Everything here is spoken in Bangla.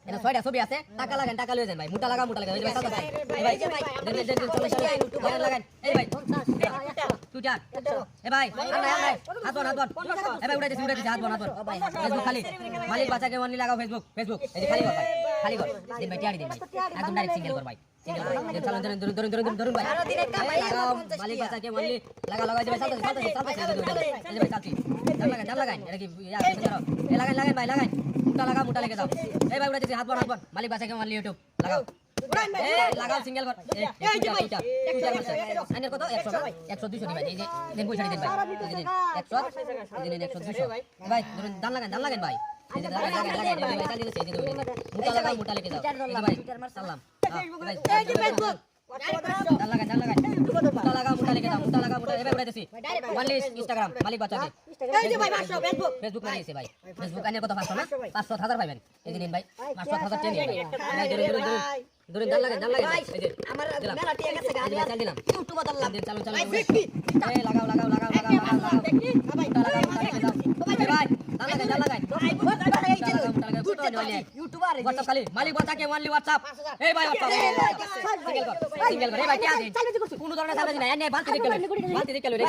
এটা 6টা ছবি আছে টাকা লাগান টাকা লয়ে যান ভাই মুটা লাগা এই ভাই চালতে এই ভাই দেন লাগান এই ভাই টুইটার এ ভাই হাত বন এ ভাই উড়াইতেছি হাত বন ফেসবুক খালি মালিক বাচ্চাকে মনি লাগাও ফেসবুক এই যে খালি কর দিন ভাই টিয়াড়ি দিন ভাই একদম ডাইরেক্ট সিঙ্গেল কর ভাই ধরুন ভাই লাগাও মালিক বাচ্চাকে মনি লাগা এই ভাই চালতে এই যে ভাই চালছি জান লাগান এটা কি এ লাগান ভাই লাগান মুটা লেগে দাও এই ভাই উড়াইতেছি হাত বন মালিক বাচ্চাকে মনি ইউটিউব লাগাও লাগাও সিঙ্গেল কর আইনের কত 100 200 দিবেন এই যে দেন পয়সা দিবেন ভাই এই যে 100 দিন 100 200 ভাই ধরুন দান লাগান ভাই এই যে লাগান ভাই চালিয়ে দিতে এই যে মুটা লেগে দাও এই ভাই সালাম এই যে ফেসবুক দান লাগান মুটা লেগে দাও এই ভাই উড়াইতেছি মালিক ইনস্টাগ্রাম মালিক বাচ্চাকে এই যে ভাই 500 ফেসবুক লাগিয়েছে ভাই ফেসবুক আইনের কত 500 না 500,000 পাবেন এই যে নিন ভাই 500,000 টেন ভাই ধরুন দান লাগান ভাই এই যে আমার মেলা টিয়া গেছে গাড়ি চাল দিলাম ইউটিউব দাও চালু ভাই দেখবি এই লাগাও দেখবি ভাই দান লাগান ভাই এই যে ইউটিউবার WhatsApp খালি মালিক বাচ্চাকে ওনলি WhatsApp এই ভাই WhatsApp সিঙ্গেল কর এই ভাই কে আছে কোন ধরনের সার্ভিস নাই এনে বালতি দেখে লো রে